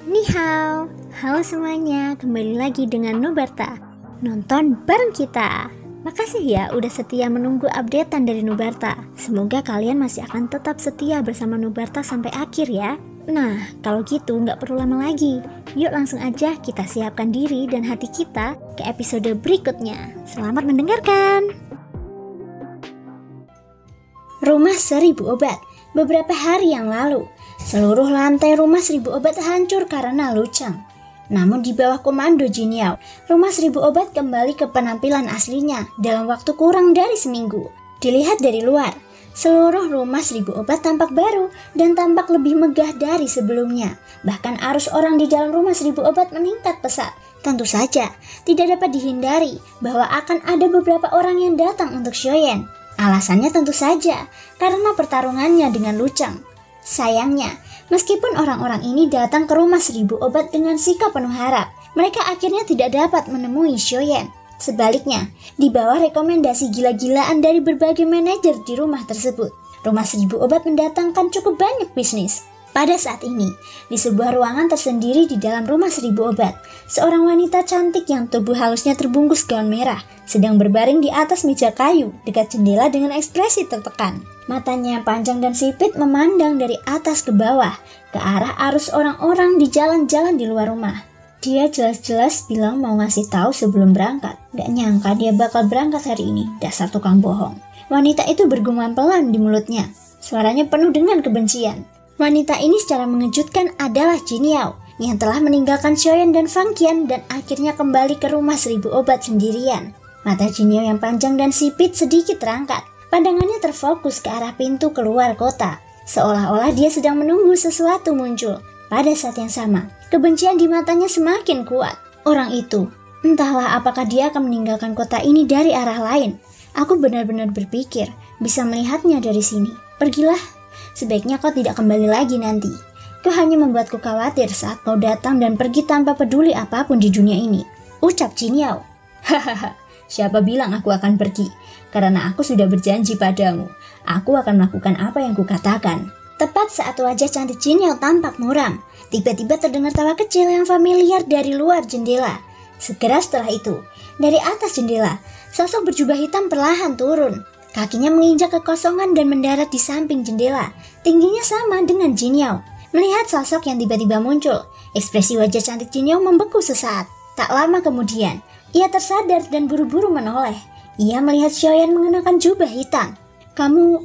Ni hao, halo semuanya, kembali lagi dengan Nubarta. Nonton bareng kita. Makasih ya udah setia menunggu updatean dari Nubarta. Semoga kalian masih akan tetap setia bersama Nubarta sampai akhir ya. Nah, kalau gitu nggak perlu lama lagi. Yuk langsung aja kita siapkan diri dan hati kita ke episode berikutnya. Selamat mendengarkan. Rumah 1000 obat. Beberapa hari yang lalu, seluruh lantai rumah 1000 obat hancur karena Lucang. Namun di bawah komando Jin Yao, rumah 1000 obat kembali ke penampilan aslinya dalam waktu kurang dari seminggu. Dilihat dari luar, seluruh rumah 1000 obat tampak baru dan tampak lebih megah dari sebelumnya. Bahkan arus orang di dalam rumah 1000 obat meningkat pesat. Tentu saja, tidak dapat dihindari bahwa akan ada beberapa orang yang datang untuk Shoyen. Alasannya tentu saja karena pertarungannya dengan Lucang. Sayangnya, meskipun orang-orang ini datang ke rumah 1000 obat dengan sikap penuh harap, mereka akhirnya tidak dapat menemui Shoyen. Sebaliknya, di bawah rekomendasi gila-gilaan dari berbagai manajer di rumah tersebut, rumah 1000 obat mendatangkan cukup banyak bisnis. Pada saat ini, di sebuah ruangan tersendiri di dalam rumah 1000 obat, seorang wanita cantik yang tubuh halusnya terbungkus gaun merah sedang berbaring di atas meja kayu dekat jendela dengan ekspresi tertekan. Matanya yang panjang dan sipit memandang dari atas ke bawah ke arah arus orang-orang di jalan-jalan di luar rumah. Dia jelas-jelas bilang mau ngasih tahu sebelum berangkat. Gak nyangka dia bakal berangkat hari ini, dasar tukang bohong. Wanita itu bergumam pelan di mulutnya. Suaranya penuh dengan kebencian. Wanita ini secara mengejutkan adalah Jin Yao yang telah meninggalkan Shoyen dan Fang Qian dan akhirnya kembali ke rumah 1000 obat sendirian. Mata Jin Yao yang panjang dan sipit sedikit terangkat. Pandangannya terfokus ke arah pintu keluar kota, seolah-olah dia sedang menunggu sesuatu muncul. Pada saat yang sama, kebencian di matanya semakin kuat. Orang itu, entahlah apakah dia akan meninggalkan kota ini dari arah lain. Aku benar-benar berpikir bisa melihatnya dari sini. Pergilah, sebaiknya kau tidak kembali lagi nanti. Kau hanya membuatku khawatir saat kau datang dan pergi tanpa peduli apapun di dunia ini, ucap Jin Yao. Hahaha, siapa bilang aku akan pergi? Karena aku sudah berjanji padamu, aku akan melakukan apa yang kukatakan. Tepat saat wajah cantik Jin Yao tampak muram, tiba-tiba terdengar tawa kecil yang familiar dari luar jendela. Segera setelah itu, dari atas jendela, sosok berjubah hitam perlahan turun. Kakinya menginjak kekosongan dan mendarat di samping jendela. Tingginya sama dengan Jin Yao. Melihat sosok yang tiba-tiba muncul, ekspresi wajah cantik Jin Yao membeku sesaat. Tak lama kemudian, ia tersadar dan buru-buru menoleh. Ia melihat Shoyen mengenakan jubah hitam. Kamu...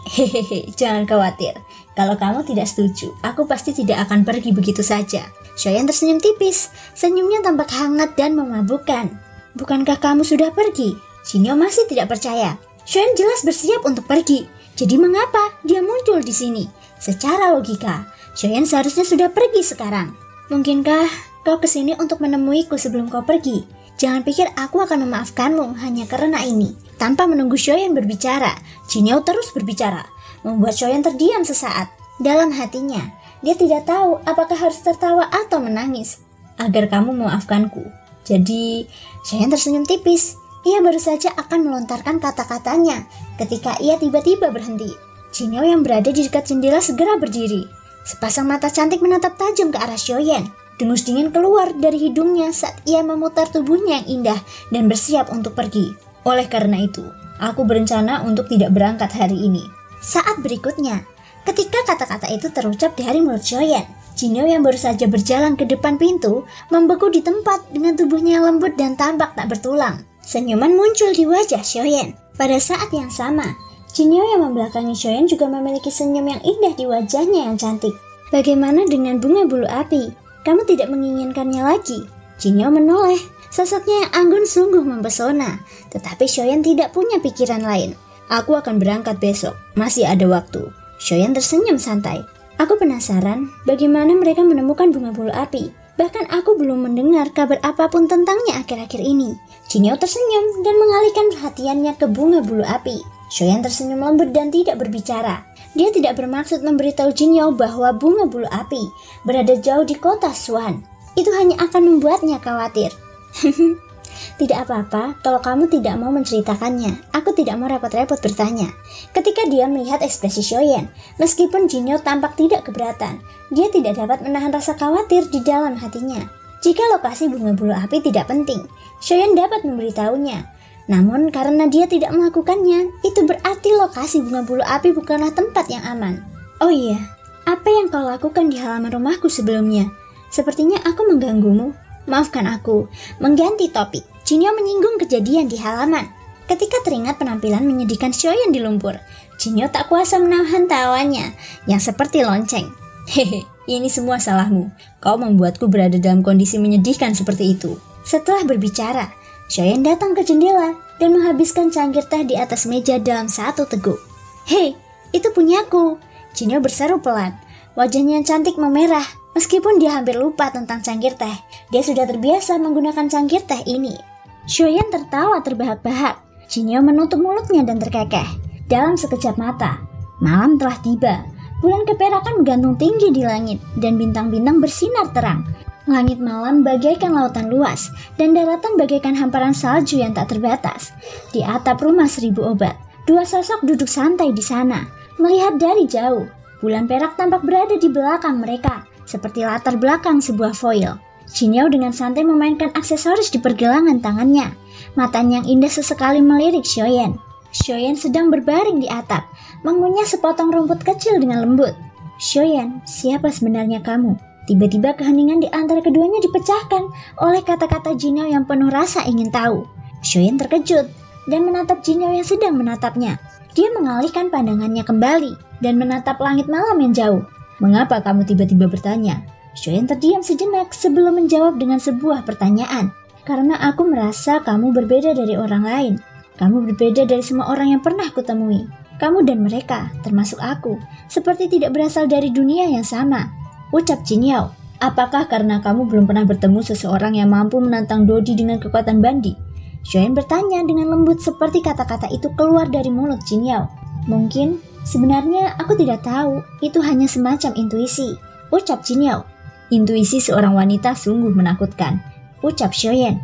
Hehehe, jangan khawatir. Kalau kamu tidak setuju, aku pasti tidak akan pergi begitu saja. Shoyen tersenyum tipis. Senyumnya tampak hangat dan memabukkan. Bukankah kamu sudah pergi? Jin Yao masih tidak percaya. Shoyen jelas bersiap untuk pergi. Jadi mengapa dia muncul di sini? Secara logika, Shoyen seharusnya sudah pergi sekarang. Mungkinkah kau kesini untuk menemuiku sebelum kau pergi? Jangan pikir aku akan memaafkanmu hanya karena ini. Tanpa menunggu Shoyen berbicara, Jin Yao terus berbicara, membuat Shoyen terdiam sesaat. Dalam hatinya, dia tidak tahu apakah harus tertawa atau menangis. Agar kamu memaafkanku. Jadi, Shoyen tersenyum tipis. Ia baru saja akan melontarkan kata-katanya ketika ia tiba-tiba berhenti. Jin Yao yang berada di dekat jendela segera berdiri. Sepasang mata cantik menatap tajam ke arah Shoyen. Dengus dingin keluar dari hidungnya saat ia memutar tubuhnya yang indah dan bersiap untuk pergi. Oleh karena itu, aku berencana untuk tidak berangkat hari ini. Saat berikutnya, ketika kata-kata itu terucap dari mulut Shoyen, Jin Yao yang baru saja berjalan ke depan pintu membeku di tempat dengan tubuhnya yang lembut dan tampak tak bertulang. Senyuman muncul di wajah Shoyen. Pada saat yang sama, Jin Yao yang membelakangi Shoyen juga memiliki senyum yang indah di wajahnya yang cantik. Bagaimana dengan bunga bulu api? Kamu tidak menginginkannya lagi? Jin Yao menoleh. Sosoknya yang anggun sungguh mempesona. Tetapi Shoyen tidak punya pikiran lain. Aku akan berangkat besok. Masih ada waktu. Shoyen tersenyum santai. Aku penasaran bagaimana mereka menemukan bunga bulu api. Bahkan aku belum mendengar kabar apapun tentangnya akhir-akhir ini. Jin Yao tersenyum dan mengalihkan perhatiannya ke bunga bulu api. Shoyen tersenyum lembut dan tidak berbicara. Dia tidak bermaksud memberitahu Jin Yao bahwa bunga bulu api berada jauh di kota Swan. Itu hanya akan membuatnya khawatir. Tidak apa-apa kalau kamu tidak mau menceritakannya. Aku tidak mau repot-repot bertanya. Ketika dia melihat ekspresi Xiaoyan, meskipun Jinyo tampak tidak keberatan, dia tidak dapat menahan rasa khawatir di dalam hatinya. Jika lokasi bunga bulu api tidak penting, Xiaoyan dapat memberitahunya. Namun karena dia tidak melakukannya, itu berarti lokasi bunga bulu api bukanlah tempat yang aman. Oh iya, apa yang kau lakukan di halaman rumahku sebelumnya? Sepertinya aku mengganggumu. Maafkan aku. Mengganti topik, Jinyo menyinggung kejadian di halaman. Ketika teringat penampilan menyedihkan Xiaoyan di lumpur, Jinyo tak kuasa menahan tawanya yang seperti lonceng. Hehe, ini semua salahmu. Kau membuatku berada dalam kondisi menyedihkan seperti itu. Setelah berbicara, Xiaoyan datang ke jendela dan menghabiskan cangkir teh di atas meja dalam satu teguk. Hei, itu punyaku. Jinyo berseru pelan. Wajahnya yang cantik memerah. Meskipun dia hampir lupa tentang cangkir teh, dia sudah terbiasa menggunakan cangkir teh ini. Xiaoyan tertawa terbahak-bahak. Jinyo menutup mulutnya dan terkekeh. Dalam sekejap mata, malam telah tiba. Bulan keperakan menggantung tinggi di langit dan bintang-bintang bersinar terang. Langit malam bagaikan lautan luas dan daratan bagaikan hamparan salju yang tak terbatas. Di atap rumah 1000 obat, dua sosok duduk santai di sana, melihat dari jauh. Bulan perak tampak berada di belakang mereka, seperti latar belakang sebuah foil. Jinyo dengan santai memainkan aksesoris di pergelangan tangannya. Matanya yang indah sesekali melirik Xiaoyan. Xiaoyan sedang berbaring di atap, mengunyah sepotong rumput kecil dengan lembut. Xiaoyan, siapa sebenarnya kamu? Tiba-tiba keheningan di antara keduanya dipecahkan oleh kata-kata Jinyo yang penuh rasa ingin tahu. Xiaoyan terkejut dan menatap Jinyo yang sedang menatapnya. Dia mengalihkan pandangannya kembali dan menatap langit malam yang jauh. Mengapa kamu tiba-tiba bertanya? Xiaoyan terdiam sejenak sebelum menjawab dengan sebuah pertanyaan. Karena aku merasa kamu berbeda dari orang lain. Kamu berbeda dari semua orang yang pernah kutemui. Kamu dan mereka, termasuk aku, seperti tidak berasal dari dunia yang sama. Ucap Jinyo. Apakah karena kamu belum pernah bertemu seseorang yang mampu menantang Dodi dengan kekuatan Bandi? Xiaoyan bertanya dengan lembut seperti kata-kata itu keluar dari mulut Jinyo. Mungkin, sebenarnya aku tidak tahu, itu hanya semacam intuisi. Ucap Jinyo. Intuisi seorang wanita sungguh menakutkan. Ucap Xiaoyan.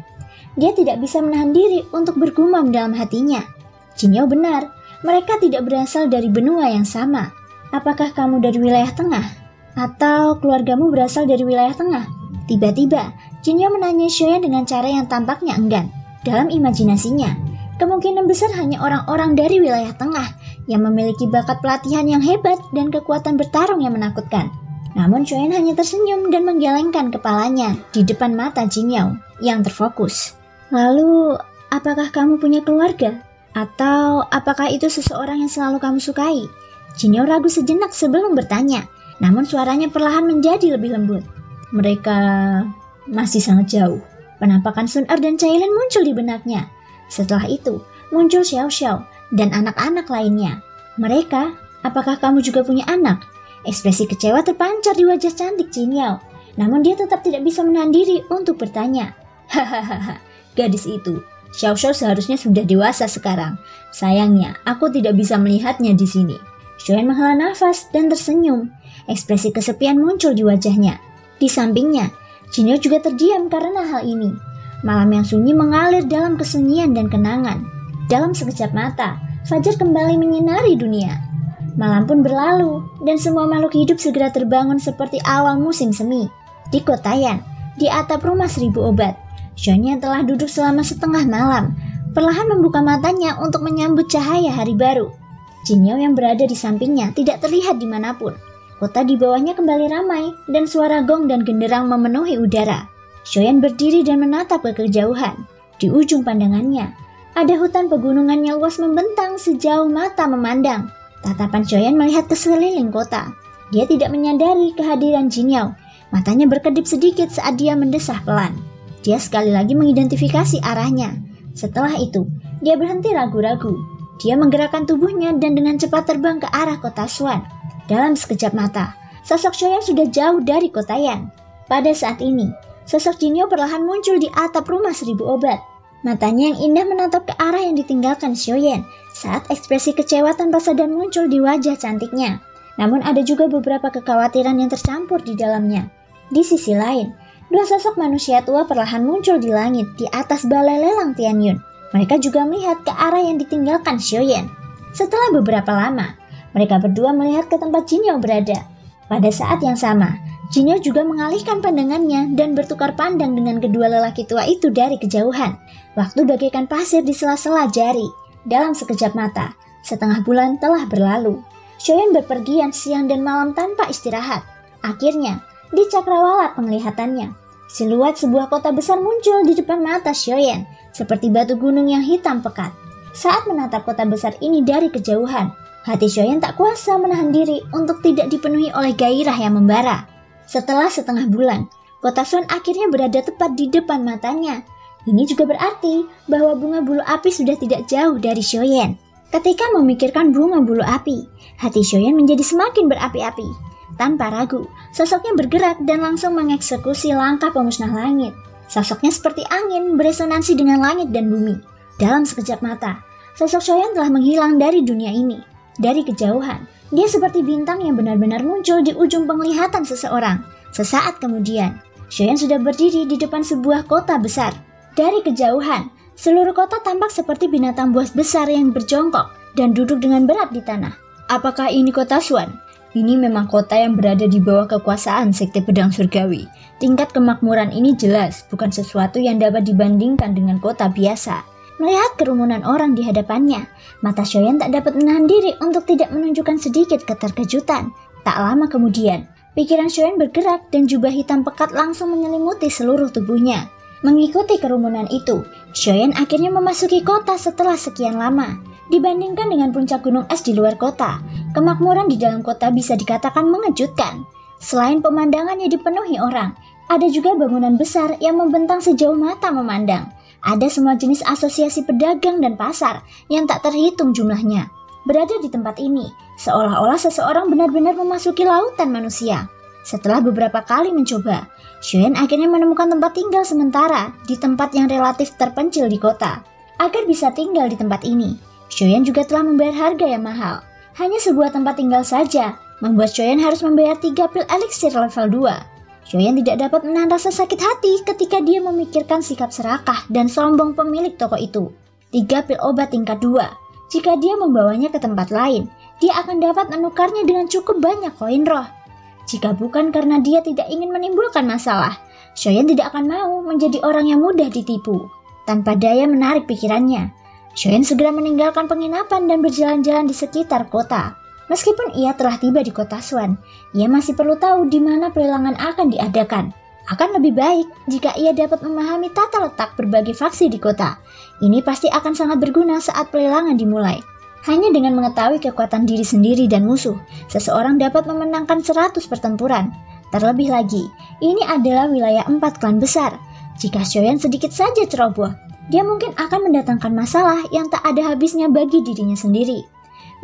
Dia tidak bisa menahan diri untuk bergumam dalam hatinya. Jinyo benar, mereka tidak berasal dari benua yang sama. Apakah kamu dari wilayah tengah? Atau keluargamu berasal dari wilayah tengah? Tiba-tiba, Jinyo menanya Xiaoyan dengan cara yang tampaknya enggan. Dalam imajinasinya, kemungkinan besar hanya orang-orang dari wilayah tengah yang memiliki bakat pelatihan yang hebat dan kekuatan bertarung yang menakutkan. Namun Xiaoyan hanya tersenyum dan menggelengkan kepalanya di depan mata Jinyo yang terfokus. Lalu, apakah kamu punya keluarga? Atau apakah itu seseorang yang selalu kamu sukai? Jinyo ragu sejenak sebelum bertanya, namun suaranya perlahan menjadi lebih lembut. Mereka masih sangat jauh. Penampakan Sun Er dan Cailin muncul di benaknya. Setelah itu, muncul Xiao Xiao dan anak-anak lainnya. Mereka, apakah kamu juga punya anak? Ekspresi kecewa terpancar di wajah cantik Jinyo. Namun dia tetap tidak bisa menahan diri untuk bertanya. Hahaha, gadis itu, Xiao Xiao seharusnya sudah dewasa sekarang. Sayangnya, aku tidak bisa melihatnya di sini. Xiaoyan menghela nafas dan tersenyum. Ekspresi kesepian muncul di wajahnya. Di sampingnya, Jinyo juga terdiam karena hal ini. Malam yang sunyi mengalir dalam kesunyian dan kenangan. Dalam sekejap mata, fajar kembali menyinari dunia. Malam pun berlalu, dan semua makhluk hidup segera terbangun seperti awal musim semi. Di Kotayan, di atap rumah 1000 obat, Xiaoyan yang telah duduk selama setengah malam, perlahan membuka matanya untuk menyambut cahaya hari baru. Jinyo yang berada di sampingnya tidak terlihat dimanapun. Kota di bawahnya kembali ramai, dan suara gong dan genderang memenuhi udara. Xiaoyan berdiri dan menatap ke kejauhan. Di ujung pandangannya, ada hutan pegunungan yang luas membentang sejauh mata memandang. Tatapan Xiaoyan melihat ke sekeliling kota. Dia tidak menyadari kehadiran Jinyo. Matanya berkedip sedikit saat dia mendesah pelan. Dia sekali lagi mengidentifikasi arahnya. Setelah itu, dia berhenti ragu-ragu. Dia menggerakkan tubuhnya dan dengan cepat terbang ke arah kota Swan. Dalam sekejap mata, sosok Xiaoyan sudah jauh dari Kotayan. Pada saat ini, sosok Jinyo perlahan muncul di atap rumah 1000 obat. Matanya yang indah menatap ke arah yang ditinggalkan Xiaoyan saat ekspresi kecewa tanpa sadar muncul di wajah cantiknya. Namun ada juga beberapa kekhawatiran yang tercampur di dalamnya. Di sisi lain, Dua sosok manusia tua perlahan muncul di langit di atas balai lelang Tianyun. Mereka juga melihat ke arah yang ditinggalkan Xiaoyan. Setelah beberapa lama, mereka berdua melihat ke tempat Jinyo berada. Pada saat yang sama, Jinyo juga mengalihkan pandangannya dan bertukar pandang dengan kedua lelaki tua itu dari kejauhan. Waktu bagaikan pasir di sela-sela jari. Dalam sekejap mata, setengah bulan telah berlalu. Xiaoyan berpergian siang dan malam tanpa istirahat. Akhirnya, di cakrawala penglihatannya, siluet sebuah kota besar muncul di depan mata Xiaoyan, seperti batu gunung yang hitam pekat. Saat menatap kota besar ini dari kejauhan, hati Xiaoyan tak kuasa menahan diri untuk tidak dipenuhi oleh gairah yang membara. Setelah setengah bulan, kota Xuan akhirnya berada tepat di depan matanya. Ini juga berarti bahwa bunga bulu api sudah tidak jauh dari Xiaoyan. Ketika memikirkan bunga bulu api, hati Xiaoyan menjadi semakin berapi-api. Tanpa ragu, sosoknya bergerak dan langsung mengeksekusi langkah pemusnah langit. Sosoknya seperti angin beresonansi dengan langit dan bumi. Dalam sekejap mata, sosok Xiaoyan telah menghilang dari dunia ini. Dari kejauhan, dia seperti bintang yang benar-benar muncul di ujung penglihatan seseorang. Sesaat kemudian, Xiaoyan sudah berdiri di depan sebuah kota besar. Dari kejauhan, seluruh kota tampak seperti binatang buas besar yang berjongkok dan duduk dengan berat di tanah. Apakah ini kota Xuan? Ini memang kota yang berada di bawah kekuasaan Sekte Pedang Surgawi. Tingkat kemakmuran ini jelas bukan sesuatu yang dapat dibandingkan dengan kota biasa. Melihat kerumunan orang di hadapannya, mata Xiaoyan tak dapat menahan diri untuk tidak menunjukkan sedikit keterkejutan. Tak lama kemudian, pikiran Xiaoyan bergerak dan jubah hitam pekat langsung menyelimuti seluruh tubuhnya. Mengikuti kerumunan itu, Xiaoyan akhirnya memasuki kota setelah sekian lama. Dibandingkan dengan puncak gunung es di luar kota, kemakmuran di dalam kota bisa dikatakan mengejutkan. Selain pemandangannya dipenuhi orang, ada juga bangunan besar yang membentang sejauh mata memandang. Ada semua jenis asosiasi pedagang dan pasar yang tak terhitung jumlahnya. Berada di tempat ini, seolah-olah seseorang benar-benar memasuki lautan manusia. Setelah beberapa kali mencoba, Xiaoyan akhirnya menemukan tempat tinggal sementara di tempat yang relatif terpencil di kota. Agar bisa tinggal di tempat ini, Xiaoyan juga telah membayar harga yang mahal. Hanya sebuah tempat tinggal saja membuat Xiaoyan harus membayar 3 pil eliksir level 2. Xiaoyan tidak dapat menahan rasa sakit hati ketika dia memikirkan sikap serakah dan sombong pemilik toko itu. 3 pil obat tingkat 2. Jika dia membawanya ke tempat lain, dia akan dapat menukarnya dengan cukup banyak koin roh. Jika bukan karena dia tidak ingin menimbulkan masalah, Xiaoyan tidak akan mau menjadi orang yang mudah ditipu. Tanpa daya menarik pikirannya, Xiaoyan segera meninggalkan penginapan dan berjalan-jalan di sekitar kota. Meskipun ia telah tiba di kota Xuan, ia masih perlu tahu di mana pelelangan akan diadakan. Akan lebih baik jika ia dapat memahami tata letak berbagai faksi di kota. Ini pasti akan sangat berguna saat pelelangan dimulai. Hanya dengan mengetahui kekuatan diri sendiri dan musuh, seseorang dapat memenangkan 100 pertempuran. Terlebih lagi, ini adalah wilayah 4 klan besar. Jika Xiaoyan sedikit saja ceroboh, dia mungkin akan mendatangkan masalah yang tak ada habisnya bagi dirinya sendiri.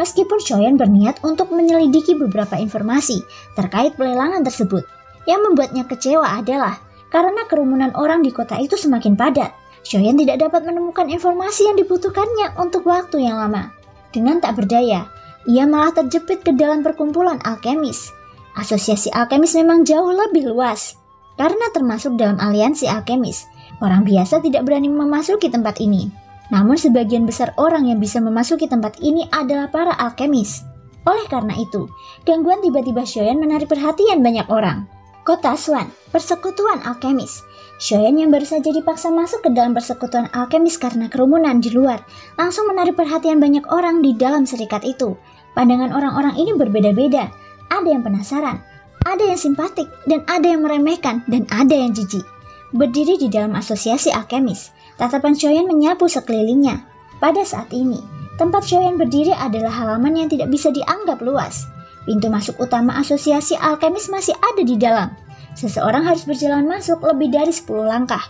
Meskipun Xiaoyan berniat untuk menyelidiki beberapa informasi terkait pelelangan tersebut, yang membuatnya kecewa adalah karena kerumunan orang di kota itu semakin padat. Xiaoyan tidak dapat menemukan informasi yang dibutuhkannya untuk waktu yang lama. Dengan tak berdaya, ia malah terjepit ke dalam perkumpulan alkemis. Asosiasi alkemis memang jauh lebih luas. Karena termasuk dalam aliansi alkemis, orang biasa tidak berani memasuki tempat ini. Namun sebagian besar orang yang bisa memasuki tempat ini adalah para alkemis. Oleh karena itu, gangguan tiba-tiba Xiaoyan menarik perhatian banyak orang. Kota Xuan, persekutuan alkemis. Xiaoyan yang baru saja dipaksa masuk ke dalam persekutuan alkemis karena kerumunan di luar, langsung menarik perhatian banyak orang di dalam serikat itu. Pandangan orang-orang ini berbeda-beda. Ada yang penasaran, ada yang simpatik, dan ada yang meremehkan, dan ada yang jijik. Berdiri di dalam asosiasi alkemis, tatapan Xiaoyan menyapu sekelilingnya. Pada saat ini, tempat Xiaoyan berdiri adalah halaman yang tidak bisa dianggap luas. Pintu masuk utama asosiasi alkemis masih ada di dalam. Seseorang harus berjalan masuk lebih dari 10 langkah.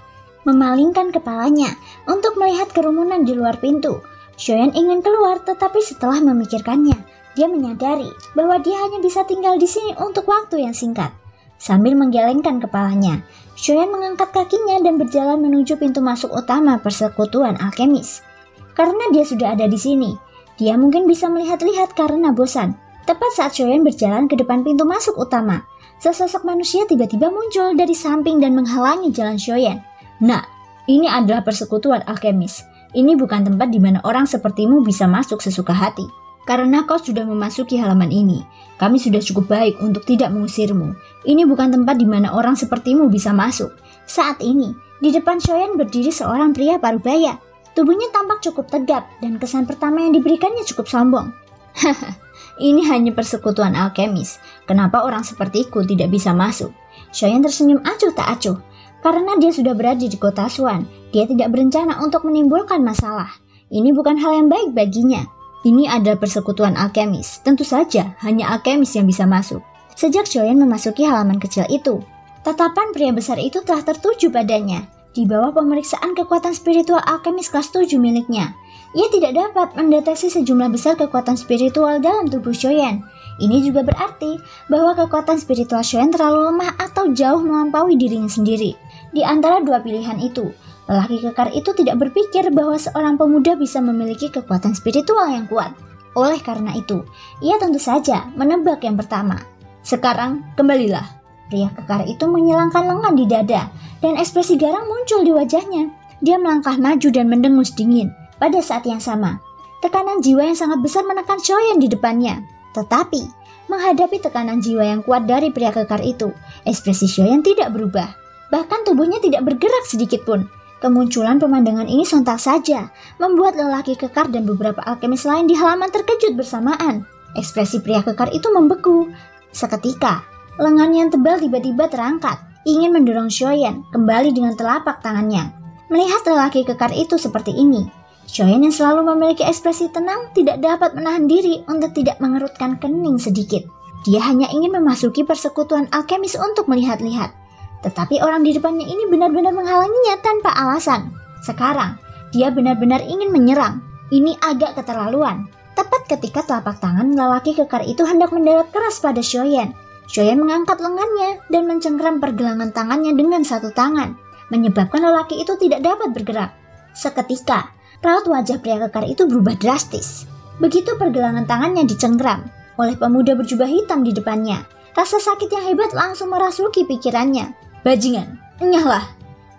Memalingkan kepalanya untuk melihat kerumunan di luar pintu. Xiaoyan ingin keluar, tetapi setelah memikirkannya, dia menyadari bahwa dia hanya bisa tinggal di sini untuk waktu yang singkat. Sambil menggelengkan kepalanya, Xiaoyan mengangkat kakinya dan berjalan menuju pintu masuk utama persekutuan alkemis. Karena dia sudah ada di sini, dia mungkin bisa melihat-lihat karena bosan. Tepat saat Xiaoyan berjalan ke depan pintu masuk utama, sesosok manusia tiba-tiba muncul dari samping dan menghalangi jalan Shoyan. Nah, ini adalah persekutuan alkemis. Ini bukan tempat di mana orang sepertimu bisa masuk sesuka hati. Karena kau sudah memasuki halaman ini, kami sudah cukup baik untuk tidak mengusirmu. Ini bukan tempat di mana orang sepertimu bisa masuk. Saat ini, di depan Shoyan berdiri seorang pria parubaya. Tubuhnya tampak cukup tegap dan kesan pertama yang diberikannya cukup sombong. Haha, ini hanya persekutuan alkemis. Kenapa orang sepertiku tidak bisa masuk? Shoyan tersenyum acuh tak acuh. Karena dia sudah berada di kota Swan, dia tidak berencana untuk menimbulkan masalah. Ini bukan hal yang baik baginya. Ini adalah persekutuan alkemis. Tentu saja hanya alkemis yang bisa masuk. Sejak Shoyan memasuki halaman kecil itu, tatapan pria besar itu telah tertuju padanya. Di bawah pemeriksaan kekuatan spiritual alkemis kelas 7 miliknya, ia tidak dapat mendeteksi sejumlah besar kekuatan spiritual dalam tubuh Shoyan. Ini juga berarti bahwa kekuatan spiritual Shoyan terlalu lemah atau jauh melampaui dirinya sendiri. Di antara dua pilihan itu, lelaki kekar itu tidak berpikir bahwa seorang pemuda bisa memiliki kekuatan spiritual yang kuat. Oleh karena itu, ia tentu saja menebak yang pertama. Sekarang, kembalilah. Pria kekar itu menyilangkan lengan di dada, dan ekspresi garang muncul di wajahnya. Dia melangkah maju dan mendengus dingin. Pada saat yang sama, tekanan jiwa yang sangat besar menekan Shoyan di depannya. Tetapi, menghadapi tekanan jiwa yang kuat dari pria kekar itu, ekspresi Shoyan tidak berubah. Bahkan tubuhnya tidak bergerak sedikit pun. Kemunculan pemandangan ini sontak saja membuat lelaki kekar dan beberapa alkemis lain di halaman terkejut bersamaan. Ekspresi pria kekar itu membeku. Seketika, lengan yang tebal tiba-tiba terangkat, ingin mendorong Shoyan kembali dengan telapak tangannya. Melihat lelaki kekar itu seperti ini, Shoyan yang selalu memiliki ekspresi tenang tidak dapat menahan diri untuk tidak mengerutkan kening sedikit. Dia hanya ingin memasuki persekutuan alkemis untuk melihat-lihat. Tetapi orang di depannya ini benar-benar menghalanginya tanpa alasan. Sekarang, dia benar-benar ingin menyerang. Ini agak keterlaluan. Tepat ketika telapak tangan lelaki kekar itu hendak mendarat keras pada Shoyan, Shoyan mengangkat lengannya dan mencengkram pergelangan tangannya dengan satu tangan, menyebabkan lelaki itu tidak dapat bergerak. Seketika, raut wajah pria kekar itu berubah drastis. Begitu pergelangan tangannya dicengkram oleh pemuda berjubah hitam di depannya, rasa sakit yang hebat langsung merasuki pikirannya. Bajingan, enyahlah.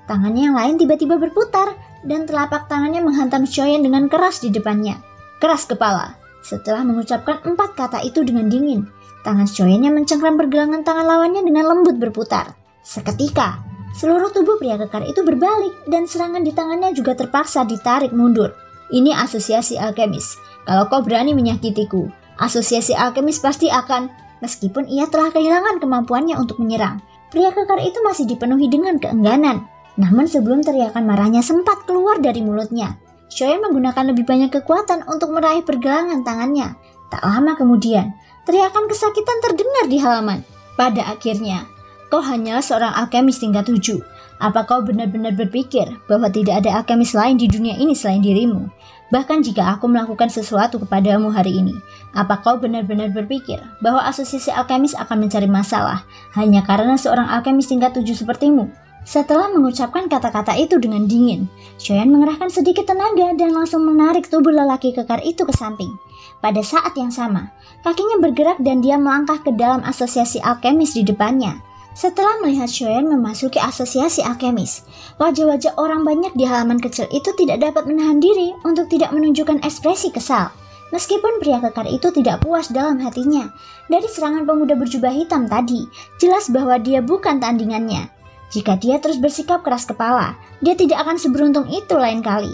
Tangannya yang lain tiba-tiba berputar dan telapak tangannya menghantam Shoyan dengan keras di depannya. Keras kepala. Setelah mengucapkan 4 kata itu dengan dingin, tangan Shoyan yang mencengkram pergelangan tangan lawannya dengan lembut berputar. Seketika, seluruh tubuh pria kekar itu berbalik dan serangan di tangannya juga terpaksa ditarik mundur. Ini asosiasi alkemis. Kalau kau berani menyakitiku, asosiasi alkemis pasti akan... Meskipun ia telah kehilangan kemampuannya untuk menyerang, pria kekar itu masih dipenuhi dengan keengganan. Namun sebelum teriakan marahnya sempat keluar dari mulutnya, Shoyan menggunakan lebih banyak kekuatan untuk meraih pergelangan tangannya. Tak lama kemudian, teriakan kesakitan terdengar di halaman. Pada akhirnya, kau hanyalah seorang alkemis tingkat 7. Apa kau benar-benar berpikir bahwa tidak ada alkemis lain di dunia ini selain dirimu? Bahkan jika aku melakukan sesuatu kepadamu hari ini, apa kau benar-benar berpikir bahwa asosiasi alkemis akan mencari masalah hanya karena seorang alkemis tingkat 7 sepertimu? Setelah mengucapkan kata-kata itu dengan dingin, Shoyan mengerahkan sedikit tenaga dan langsung menarik tubuh lelaki kekar itu ke samping. Pada saat yang sama, kakinya bergerak dan dia melangkah ke dalam asosiasi alkemis di depannya. Setelah melihat Shoyan memasuki asosiasi alkemis, wajah-wajah orang banyak di halaman kecil itu tidak dapat menahan diri untuk tidak menunjukkan ekspresi kesal. Meskipun pria kekar itu tidak puas dalam hatinya dari serangan pemuda berjubah hitam tadi, jelas bahwa dia bukan tandingannya. Jika dia terus bersikap keras kepala, dia tidak akan seberuntung itu lain kali.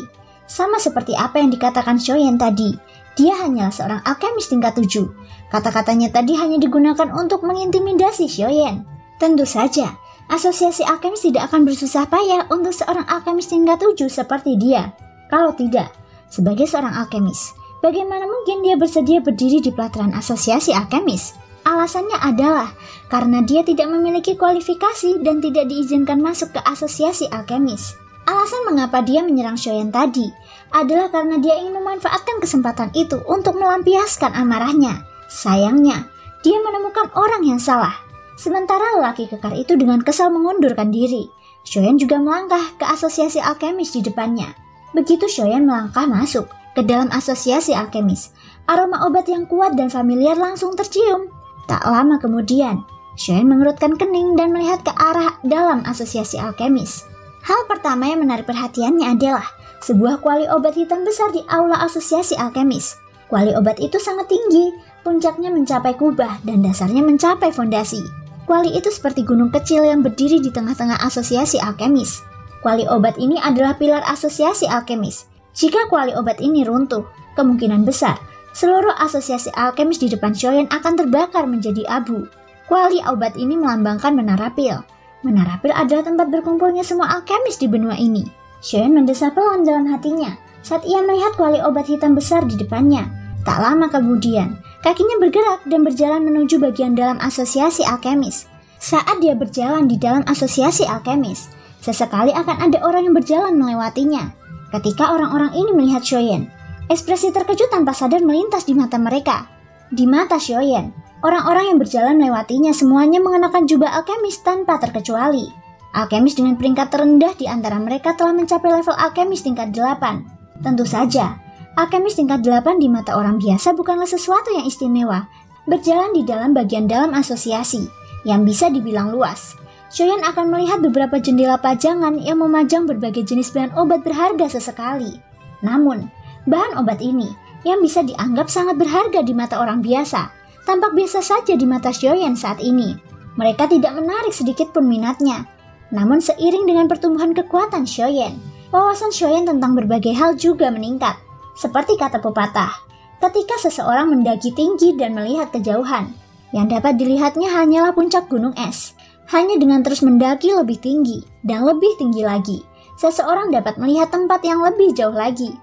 Sama seperti apa yang dikatakan Shoyan tadi, dia hanyalah seorang alkemis tingkat 7. Kata-katanya tadi hanya digunakan untuk mengintimidasi Shoyan. Tentu saja, asosiasi alkemis tidak akan bersusah payah untuk seorang alkemis tingkat 7 seperti dia. Kalau tidak, sebagai seorang alkemis, bagaimana mungkin dia bersedia berdiri di pelataran asosiasi alkemis? Alasannya adalah karena dia tidak memiliki kualifikasi dan tidak diizinkan masuk ke asosiasi alkemis. Alasan mengapa dia menyerang Shoyan tadi adalah karena dia ingin memanfaatkan kesempatan itu untuk melampiaskan amarahnya. Sayangnya, dia menemukan orang yang salah. Sementara lelaki kekar itu dengan kesal mengundurkan diri, Shoyan juga melangkah ke asosiasi alkemis di depannya. Begitu Shoyan melangkah masuk ke dalam asosiasi alkemis, aroma obat yang kuat dan familiar langsung tercium. Tak lama kemudian, Shoyan mengerutkan kening dan melihat ke arah dalam asosiasi alkemis. Hal pertama yang menarik perhatiannya adalah sebuah kuali obat hitam besar di aula asosiasi alkemis. Kuali obat itu sangat tinggi, puncaknya mencapai kubah dan dasarnya mencapai fondasi. Kuali itu seperti gunung kecil yang berdiri di tengah-tengah asosiasi alkemis. Kuali obat ini adalah pilar asosiasi alkemis. Jika kuali obat ini runtuh, kemungkinan besar seluruh asosiasi alkemis di depan Shoyan akan terbakar menjadi abu. Kuali obat ini melambangkan menara pil. Menara pil adalah tempat berkumpulnya semua alkemis di benua ini. Shoyan mendesah pelan dalam hatinya saat ia melihat kuali obat hitam besar di depannya. Tak lama kemudian, kakinya bergerak dan berjalan menuju bagian dalam asosiasi alkemis. Saat dia berjalan di dalam asosiasi alkemis, sesekali akan ada orang yang berjalan melewatinya. Ketika orang-orang ini melihat Shoyan, ekspresi terkejut tanpa sadar melintas di mata mereka. Di mata Shoyan, orang-orang yang berjalan melewatinya semuanya mengenakan jubah alkemis tanpa terkecuali. Alkemis dengan peringkat terendah di antara mereka telah mencapai level alkemis tingkat 8. Tentu saja, alkemis tingkat 8 di mata orang biasa bukanlah sesuatu yang istimewa. Berjalan di dalam bagian dalam asosiasi, yang bisa dibilang luas. Shoyan akan melihat beberapa jendela pajangan yang memajang berbagai jenis bahan obat berharga sesekali. Namun, bahan obat ini yang bisa dianggap sangat berharga di mata orang biasa, tampak biasa saja di mata Shoyan saat ini. Mereka tidak menarik sedikit pun minatnya. Namun seiring dengan pertumbuhan kekuatan Shoyan, wawasan Shoyan tentang berbagai hal juga meningkat. Seperti kata pepatah, ketika seseorang mendaki tinggi dan melihat kejauhan, yang dapat dilihatnya hanyalah puncak gunung es. Hanya dengan terus mendaki lebih tinggi dan lebih tinggi lagi, seseorang dapat melihat tempat yang lebih jauh lagi.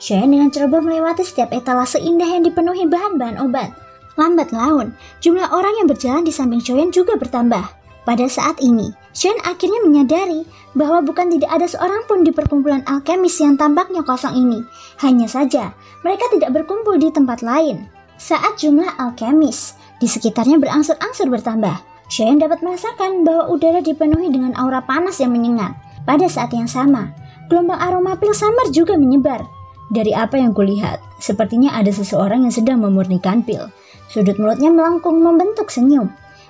Shoyan dengan ceroboh melewati setiap etalase indah yang dipenuhi bahan-bahan obat. Lambat laun, jumlah orang yang berjalan di samping Shoyan juga bertambah. Pada saat ini, Shoyan akhirnya menyadari bahwa bukan tidak ada seorang pun di perkumpulan alkemis yang tampaknya kosong ini. Hanya saja, mereka tidak berkumpul di tempat lain. Saat jumlah alkemis di sekitarnya berangsur-angsur bertambah, Shoyan dapat merasakan bahwa udara dipenuhi dengan aura panas yang menyengat. Pada saat yang sama, gelombang aroma pil samar juga menyebar. Dari apa yang kulihat, sepertinya ada seseorang yang sedang memurnikan pil. Sudut mulutnya melengkung membentuk senyum.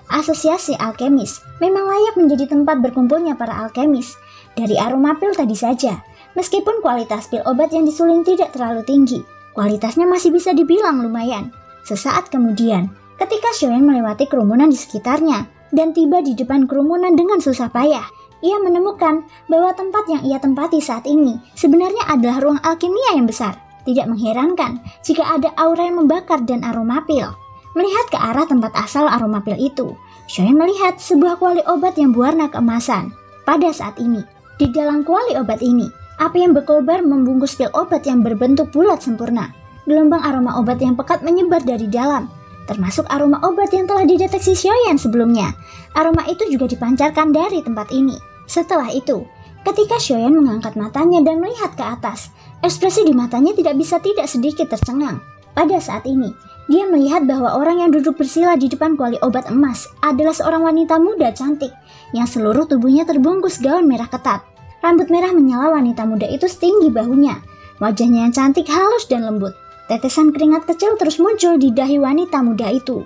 Asosiasi alkemis memang layak menjadi tempat berkumpulnya para alkemis. Dari aroma pil tadi saja, meskipun kualitas pil obat yang disuling tidak terlalu tinggi, kualitasnya masih bisa dibilang lumayan. Sesaat kemudian, ketika Shoyan melewati kerumunan di sekitarnya dan tiba di depan kerumunan dengan susah payah, ia menemukan bahwa tempat yang ia tempati saat ini sebenarnya adalah ruang alkimia yang besar. Tidak mengherankan jika ada aura yang membakar dan aroma pil. Melihat ke arah tempat asal aroma pil itu, Shoyan melihat sebuah kuali obat yang berwarna keemasan. Pada saat ini, di dalam kuali obat ini, api yang berkobar membungkus pil obat yang berbentuk bulat sempurna. Gelombang aroma obat yang pekat menyebar dari dalam, termasuk aroma obat yang telah dideteksi Shoyan sebelumnya. Aroma itu juga dipancarkan dari tempat ini. Setelah itu, ketika Shoyan mengangkat matanya dan melihat ke atas, ekspresi di matanya tidak bisa tidak sedikit tercengang. Pada saat ini, dia melihat bahwa orang yang duduk bersila di depan kuali obat emas adalah seorang wanita muda cantik yang seluruh tubuhnya terbungkus gaun merah ketat. Rambut merah menyala wanita muda itu setinggi bahunya. Wajahnya yang cantik halus dan lembut. Tetesan keringat kecil terus muncul di dahi wanita muda itu.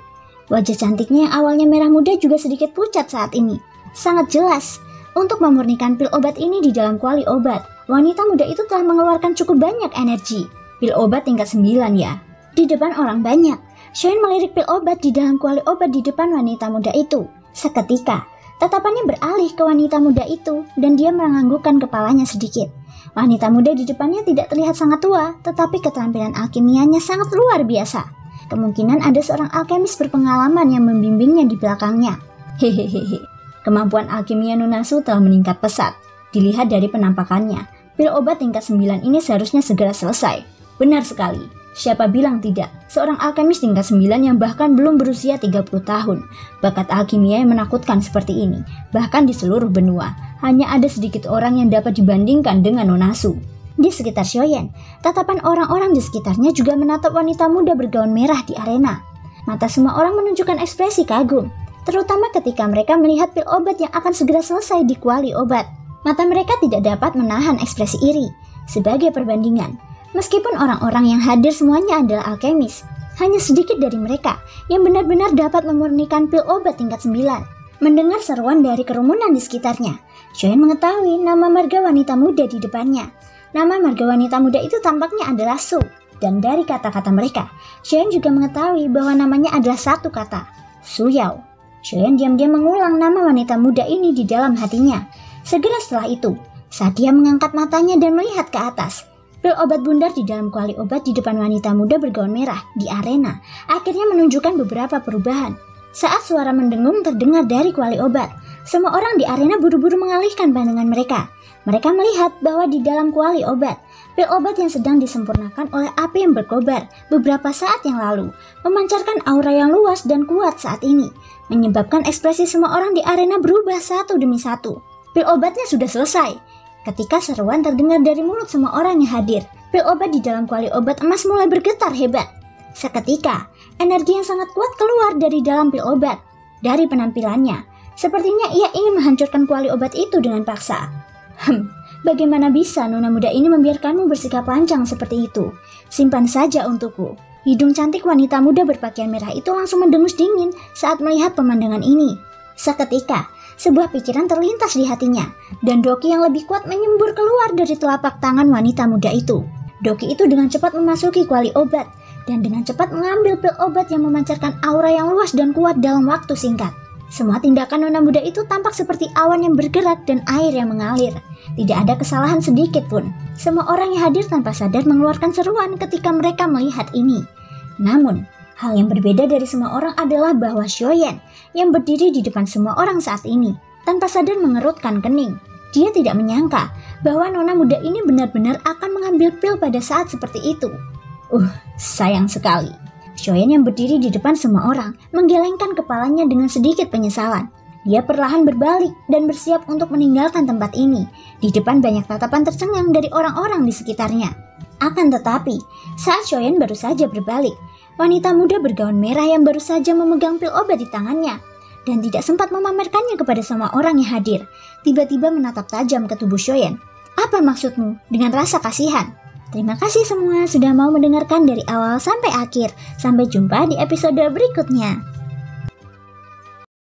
Wajah cantiknya yang awalnya merah muda juga sedikit pucat saat ini. Sangat jelas, untuk memurnikan pil obat ini di dalam kuali obat, wanita muda itu telah mengeluarkan cukup banyak energi. Pil obat tingkat 9 ya. Di depan orang banyak, Shoyan melirik pil obat di dalam kuali obat di depan wanita muda itu. Seketika, tatapannya beralih ke wanita muda itu dan dia menganggukkan kepalanya sedikit. Wanita muda di depannya tidak terlihat sangat tua, tetapi keterampilan alkimianya sangat luar biasa. Kemungkinan ada seorang alkemis berpengalaman yang membimbingnya di belakangnya. Hehehe. Kemampuan alkimia Nunasu telah meningkat pesat. Dilihat dari penampakannya, pil obat tingkat 9 ini seharusnya segera selesai. Benar sekali. Siapa bilang tidak? Seorang alkemis tingkat 9 yang bahkan belum berusia 30 tahun. Bakat alkimia yang menakutkan seperti ini. Bahkan di seluruh benua, hanya ada sedikit orang yang dapat dibandingkan dengan Nunasu. Di sekitar Shoyan, tatapan orang-orang di sekitarnya juga menatap wanita muda bergaun merah di arena. Mata semua orang menunjukkan ekspresi kagum, terutama ketika mereka melihat pil obat yang akan segera selesai di kuali obat. Mata mereka tidak dapat menahan ekspresi iri. Sebagai perbandingan, meskipun orang-orang yang hadir semuanya adalah alkemis, Hanya sedikit dari mereka yang benar-benar dapat memurnikan pil obat tingkat 9. Mendengar seruan dari kerumunan di sekitarnya, Xiaoyan mengetahui nama marga wanita muda di depannya. Nama marga wanita muda itu tampaknya adalah Su. Dan dari kata-kata mereka, Xiaoyan juga mengetahui bahwa namanya adalah satu kata, Su Yao. Xiaoyan diam-diam mengulang nama wanita muda ini di dalam hatinya. Segera setelah itu, saat dia mengangkat matanya dan melihat ke atas, pil obat bundar di dalam kuali obat di depan wanita muda bergaun merah di arena akhirnya menunjukkan beberapa perubahan. Saat suara mendengung terdengar dari kuali obat, semua orang di arena buru-buru mengalihkan pandangan mereka. Mereka melihat bahwa di dalam kuali obat, pil obat yang sedang disempurnakan oleh api yang berkobar beberapa saat yang lalu, memancarkan aura yang luas dan kuat saat ini, menyebabkan ekspresi semua orang di arena berubah satu demi satu. Pil obatnya sudah selesai. Ketika seruan terdengar dari mulut semua orang yang hadir, pil obat di dalam kuali obat emas mulai bergetar hebat. Seketika, energi yang sangat kuat keluar dari dalam pil obat. Dari penampilannya, sepertinya ia ingin menghancurkan kuali obat itu dengan paksa. Bagaimana bisa nona muda ini membiarkanmu bersikap lancang seperti itu? Simpan saja untukku. Hidung cantik wanita muda berpakaian merah itu langsung mendengus dingin saat melihat pemandangan ini. Seketika, sebuah pikiran terlintas di hatinya, dan doki yang lebih kuat menyembur keluar dari telapak tangan wanita muda itu. Doki itu dengan cepat memasuki kuali obat, dan dengan cepat mengambil pil obat yang memancarkan aura yang luas dan kuat dalam waktu singkat. Semua tindakan nona muda itu tampak seperti awan yang bergerak dan air yang mengalir. Tidak ada kesalahan sedikit pun. Semua orang yang hadir tanpa sadar mengeluarkan seruan ketika mereka melihat ini. Namun, hal yang berbeda dari semua orang adalah bahwa Xiaoyan yang berdiri di depan semua orang saat ini tanpa sadar mengerutkan kening. Dia tidak menyangka bahwa nona muda ini benar-benar akan mengambil pil pada saat seperti itu. Sayang sekali. Xiaoyan yang berdiri di depan semua orang menggelengkan kepalanya dengan sedikit penyesalan. Dia perlahan berbalik dan bersiap untuk meninggalkan tempat ini. Di depan banyak tatapan tercengang dari orang-orang di sekitarnya. Akan tetapi, saat Xiaoyan baru saja berbalik, wanita muda bergaun merah yang baru saja memegang pil obat di tangannya dan tidak sempat memamerkannya kepada semua orang yang hadir, tiba-tiba menatap tajam ke tubuh Xiaoyan. Apa maksudmu dengan rasa kasihan? Terima kasih semua sudah mau mendengarkan dari awal sampai akhir. Sampai jumpa di episode berikutnya.